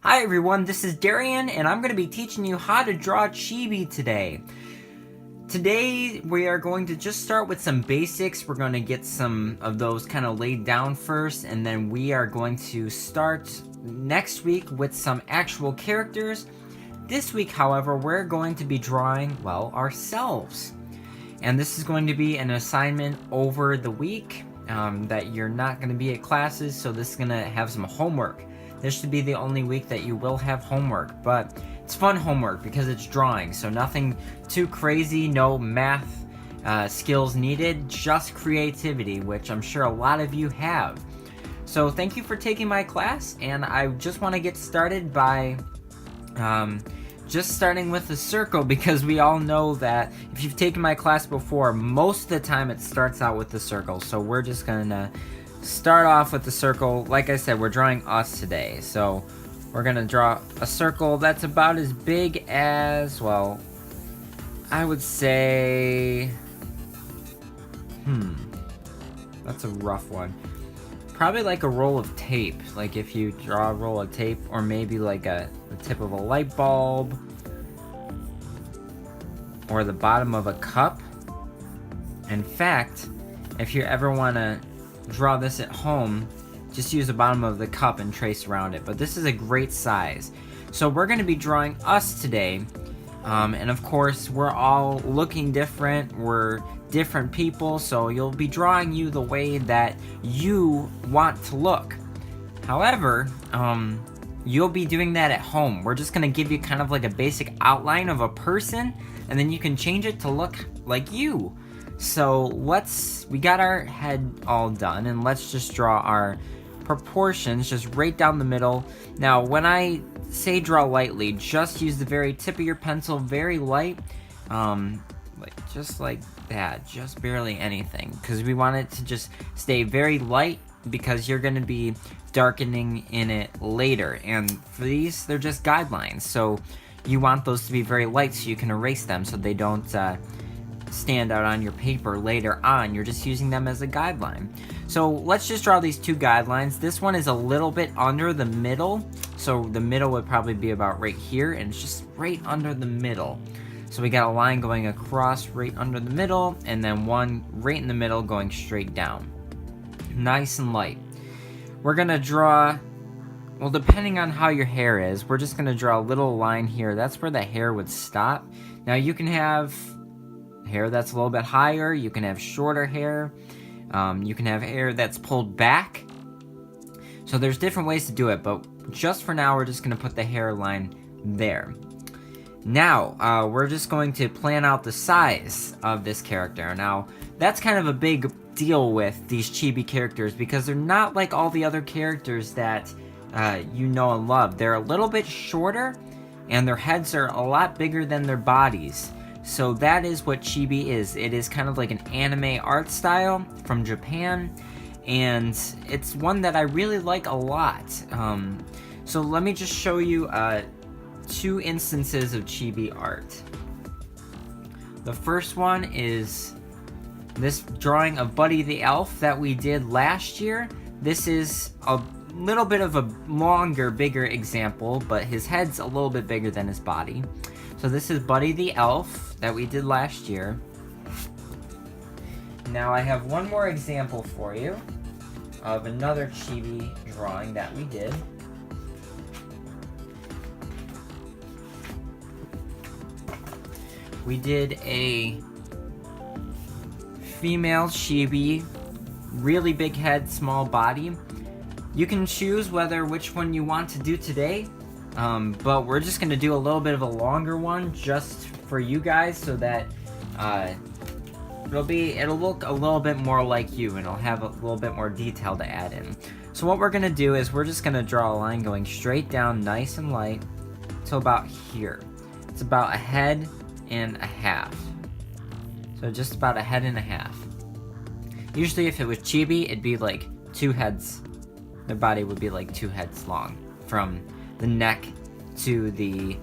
Hi everyone, this is Darian, and I'm going to be teaching you how to draw Chibi today. Today we are going to just start with some basics. We're going to get some of those kind of laid down first, and then we are going to start next week with some actual characters. This week, however, we're going to be drawing, well, ourselves. And this is going to be an assignment over the week that you're not going to be at classes, so this is going to have some homework. This should be the only week that you will have homework, but it's fun homework because it's drawing, so nothing too crazy, no math skills needed, just creativity, which I'm sure a lot of you have. So thank you for taking my class, and I just want to get started by just starting with the circle, because we all know that if you've taken my class before, most of the time it starts out with the circle. So we're just gonna start off with the circle. Like I said, we're drawing us today, so we're gonna draw a circle that's about as big as, well, I would say, that's a rough one. Probably like a roll of tape, like if you draw a roll of tape, or maybe like the tip of a light bulb, or the bottom of a cup. In fact, if you ever want to draw this at home, just use the bottom of the cup and trace around it. But this is a great size. So we're going to be drawing us today, and of course we're all looking different. We're different people, so you'll be drawing you the way that you want to look. However, you'll be doing that at home. We're just gonna give you kind of like a basic outline of a person, and then you can change it to look like you. So we got our head all done, and let's just draw our proportions just right down the middle. Now, when I say draw lightly, just use the very tip of your pencil, very light, just like that, just barely anything, because we want it to just stay very light, because you're going to be darkening in it later, and for these, they're just guidelines, so you want those to be very light so you can erase them so they don't stand out on your paper later on. You're just using them as a guideline. So let's just draw these two guidelines. This one is a little bit under the middle, so the middle would probably be about right here, and it's just right under the middle. So we got a line going across right under the middle, and then one right in the middle going straight down. Nice and light. We're gonna draw, well, depending on how your hair is, we're just gonna draw a little line here. That's where the hair would stop. Now you can have hair that's a little bit higher, you can have shorter hair, you can have hair that's pulled back. So there's different ways to do it, but just for now, we're just gonna put the hairline there. Now, we're just going to plan out the size of this character. Now, that's kind of a big deal with these chibi characters, because they're not like all the other characters that you know and love. They're a little bit shorter, and their heads are a lot bigger than their bodies. So that is what chibi is. It is kind of like an anime art style from Japan, and it's one that I really like a lot. So let me just show you two instances of chibi art. The first one is this drawing of Buddy the Elf that we did last year. This is a little bit of a longer, bigger example, but his head's a little bit bigger than his body. So this is Buddy the Elf that we did last year. Now I have one more example for you of another chibi drawing that we did. We did a female chibi, really big head, small body. You can choose which one you want to do today, but we're just going to do a little bit of a longer one just for you guys, so that it'll look a little bit more like you, and it'll have a little bit more detail to add in. So what we're going to do is we're just going to draw a line going straight down, nice and light, till about here. It's about a head and a half. So just about a head and a half. Usually if it was chibi, it'd be like two heads. Their body would be like two heads long, from the neck to the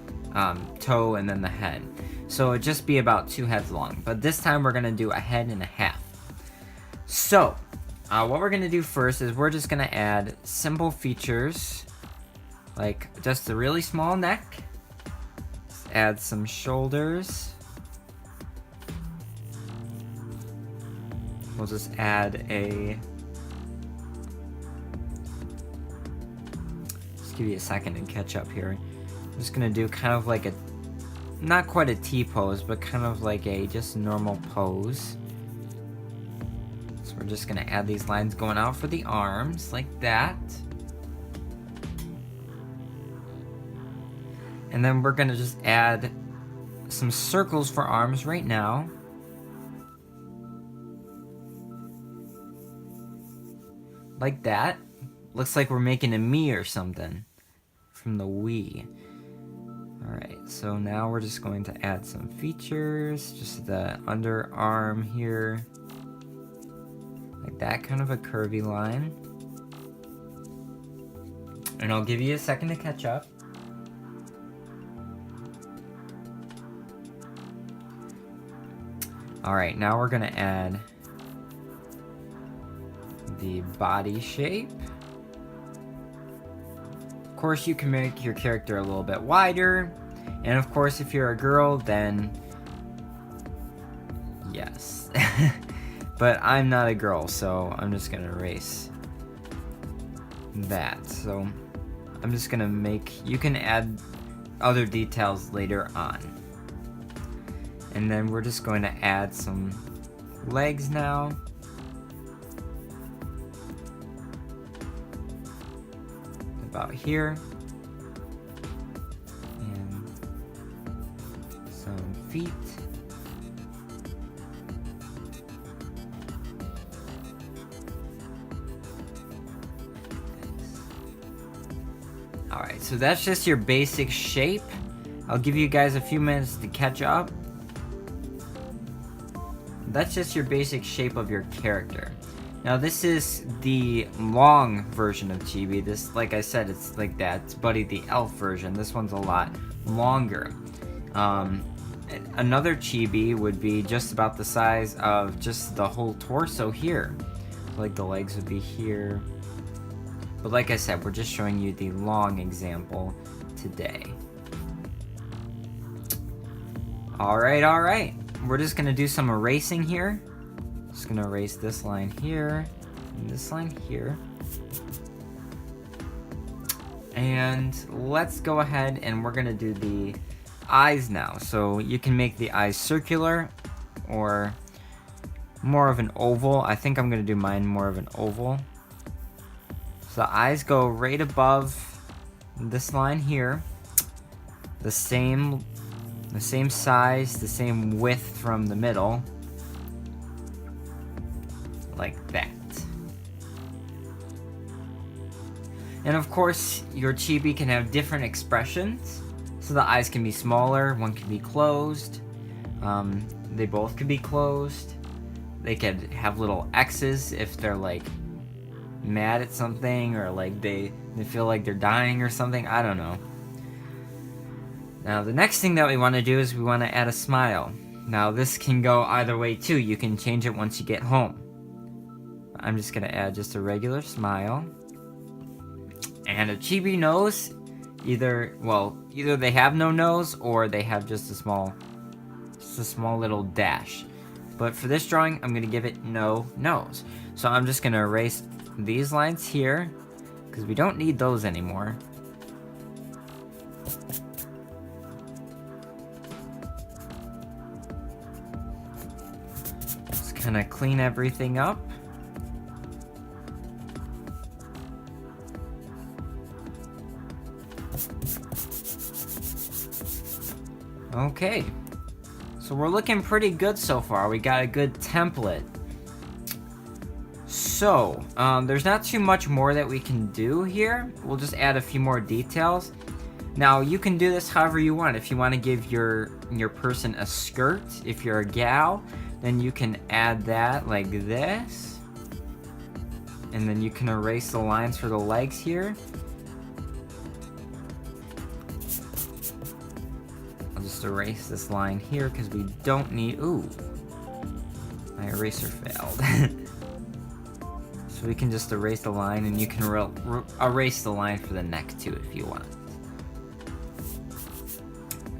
toe and then the head. So it'd just be about two heads long. But this time we're gonna do a head and a half. So what we're gonna do first is we're just gonna add simple features like just a really small neck. Let's add some shoulders. We'll just add a... Just give you a second to catch up here. I'm just gonna do kind of like a, not quite a T-pose, but kind of like a just normal pose. So we're just gonna add these lines going out for the arms, like that. And then we're gonna just add some circles for arms right now. Like that. Looks like we're making a me or something from the Wii. Alright, so now we're just going to add some features. Just the underarm here. Like that, kind of a curvy line. And I'll give you a second to catch up. Alright, now we're gonna add the body shape. Of course, you can make your character a little bit wider. And of course, if you're a girl, then yes. But I'm not a girl, so I'm just gonna erase that. So I'm just gonna make, you can add other details later on. And then we're just going to add some legs now. About here. And some feet. Alright, so that's just your basic shape. I'll give you guys a few minutes to catch up. That's just your basic shape of your character. Now this is the long version of Chibi. This, like I said, it's like that. It's Buddy the Elf version. This one's a lot longer. Another Chibi would be just about the size of just the whole torso here. Like the legs would be here. But like I said, we're just showing you the long example today. Alright. We're just gonna do some erasing here. Just gonna erase this line here, and this line here. And let's go ahead and we're gonna do the eyes now. So you can make the eyes circular or more of an oval. I think I'm gonna do mine more of an oval. So the eyes go right above this line here. The same size, the same width from the middle. Like that. And of course, your chibi can have different expressions. So the eyes can be smaller, one can be closed. They both could be closed. They could have little X's if they're like mad at something, or like they feel like they're dying or something. I don't know. Now the next thing that we want to do is we want to add a smile. Now this can go either way too. You can change it once you get home. I'm just going to add just a regular smile. And a chibi nose, either they have no nose or they have just a small little dash. But for this drawing, I'm going to give it no nose. So I'm just going to erase these lines here because we don't need those anymore. Just kind of clean everything up. Okay, so we're looking pretty good so far. We got a good template. So, there's not too much more that we can do here. We'll just add a few more details. Now, you can do this however you want. If you want to give your person a skirt, if you're a gal, then you can add that like this. And then you can erase the lines for the legs here. Erase this line here because we don't need. Ooh, my eraser failed. So So we can just erase the line, and you can erase the line for the neck too if you want.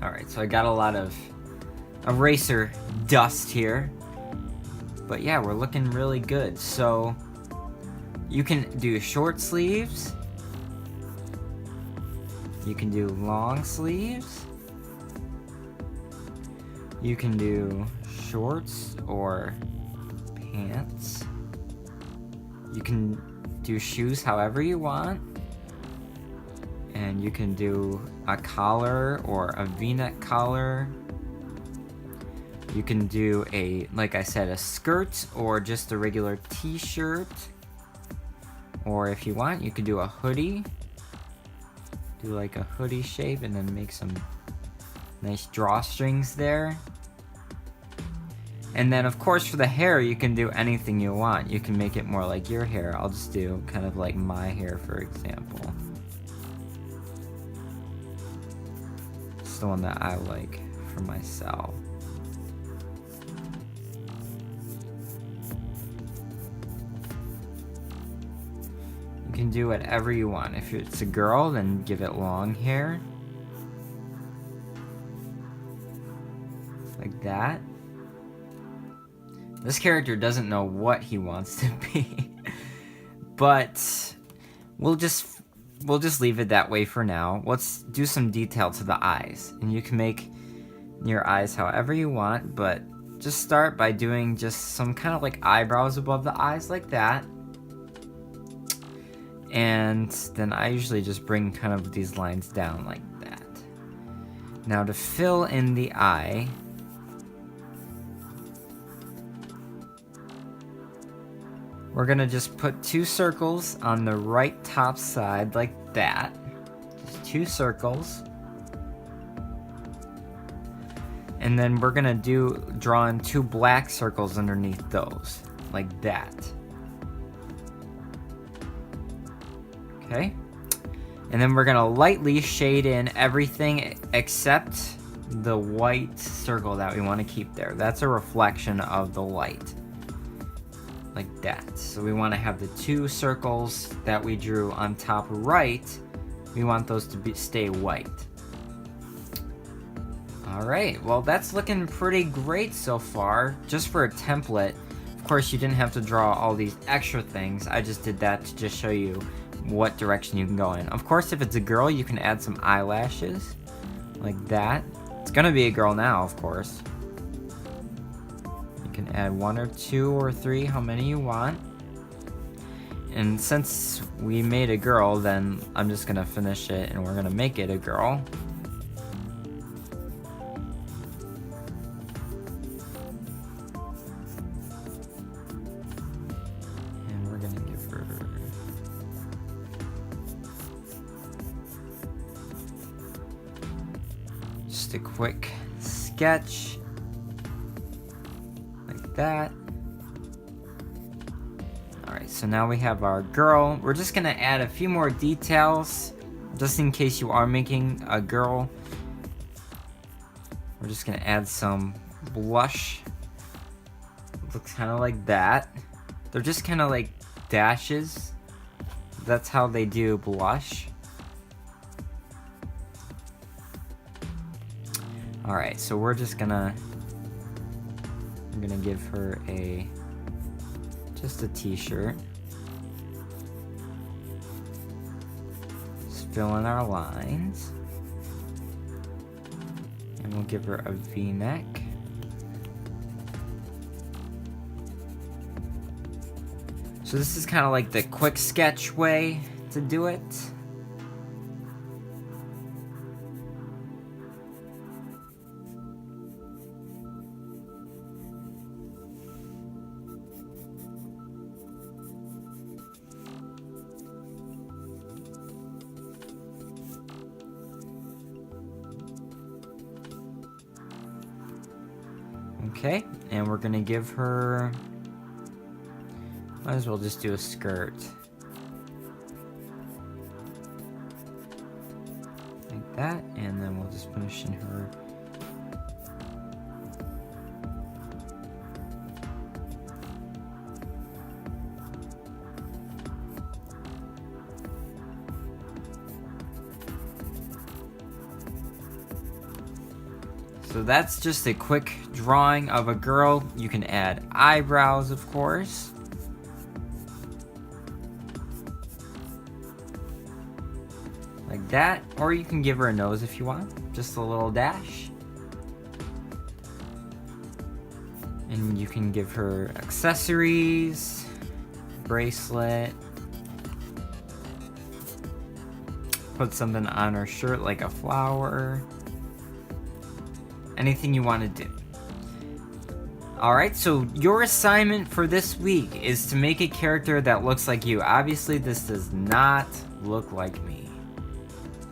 Alright, so I got a lot of eraser dust here. But yeah, we're looking really good. So you can do short sleeves. You can do long sleeves. You can do shorts or pants. You can do shoes however you want. And you can do a collar or a V-neck collar. You can do like I said, a skirt or just a regular t-shirt. Or if you want, you could do a hoodie. Do like a hoodie shape and then make some nice drawstrings there. And then of course for the hair, you can do anything you want. You can make it more like your hair. I'll just do kind of like my hair, for example. It's the one that I like for myself. You can do whatever you want. If it's a girl, then give it long hair. Like that. This character doesn't know what he wants to be. But we'll just leave it that way for now. Let's do some detail to the eyes. And you can make your eyes however you want, but just start by doing just some kind of like eyebrows above the eyes like that. And then I usually just bring kind of these lines down like that. Now to fill in the eye, we're gonna just put 2 circles on the right top side like that. Just 2 circles. And then we're gonna draw in 2 black circles underneath those, like that. Okay, and then we're gonna lightly shade in everything except the white circle that we want to keep there. That's a reflection of the light, like that. So we want to have the 2 circles that we drew on top right. We want those to stay white. All right, well that's looking pretty great so far. Just for a template, of course you didn't have to draw all these extra things. I just did that to just show you what direction you can go in. Of course, if it's a girl, you can add some eyelashes like that. It's gonna be a girl now, of course. You can add 1 or 2 or 3, how many you want. And since we made a girl, then I'm just gonna finish it and we're gonna make it a girl. And we're gonna give her just a quick sketch like that. Alright, so now we have our girl. We're just gonna add a few more details just in case you are making a girl. We're just gonna add some blush. It looks kind of like that. They're just kind of like dashes. That's how they do blush. Alright, so we're gonna give her just a t-shirt. Just fill in our lines. And we'll give her a V-neck. So this is kind of like the quick sketch way to do it. Okay, and we're gonna give her, might as well just do a skirt. Like that, and then we'll just finish in her. So that's just a quick drawing of a girl. You can add eyebrows, of course. Like that, or you can give her a nose if you want, just a little dash. And you can give her accessories, bracelet, put something on her shirt like a flower, anything you want to do. Alright, so your assignment for this week is to make a character that looks like you. Obviously, this does not look like me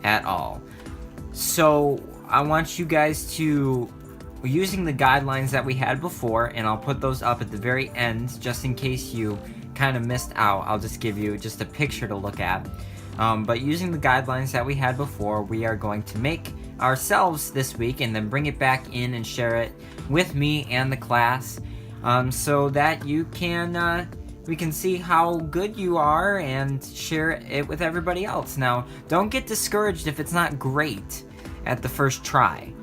at all. So I want you guys to, using the guidelines that we had before, and I'll put those up at the very end just in case you kind of missed out. I'll just give you just a picture to look at. But using the guidelines that we had before, we are going to make ourselves this week and then bring it back in and share it with me and the class, so that you can we can see how good you are and share it with everybody else. Now, don't get discouraged if it's not great at the first try.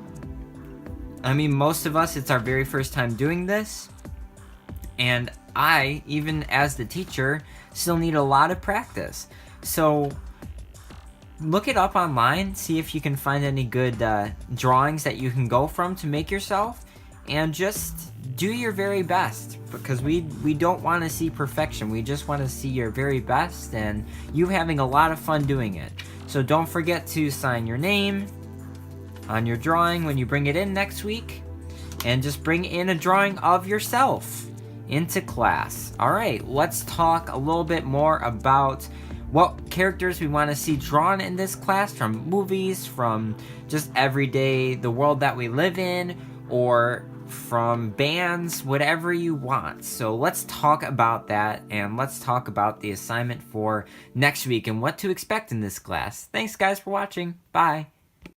I mean, most of us, it's our very first time doing this, and I, even as the teacher, still need a lot of practice. So look it up online, see if you can find any good drawings that you can go from to make yourself, and just do your very best, because we don't want to see perfection. We just want to see your very best and you having a lot of fun doing it. So don't forget to sign your name on your drawing when you bring it in next week, and just bring in a drawing of yourself into class. Alright, let's talk a little bit more about what characters we want to see drawn in this class, from movies, from just everyday, the world that we live in, or from bands, whatever you want. So let's talk about that, and let's talk about the assignment for next week and what to expect in this class. Thanks guys for watching. Bye.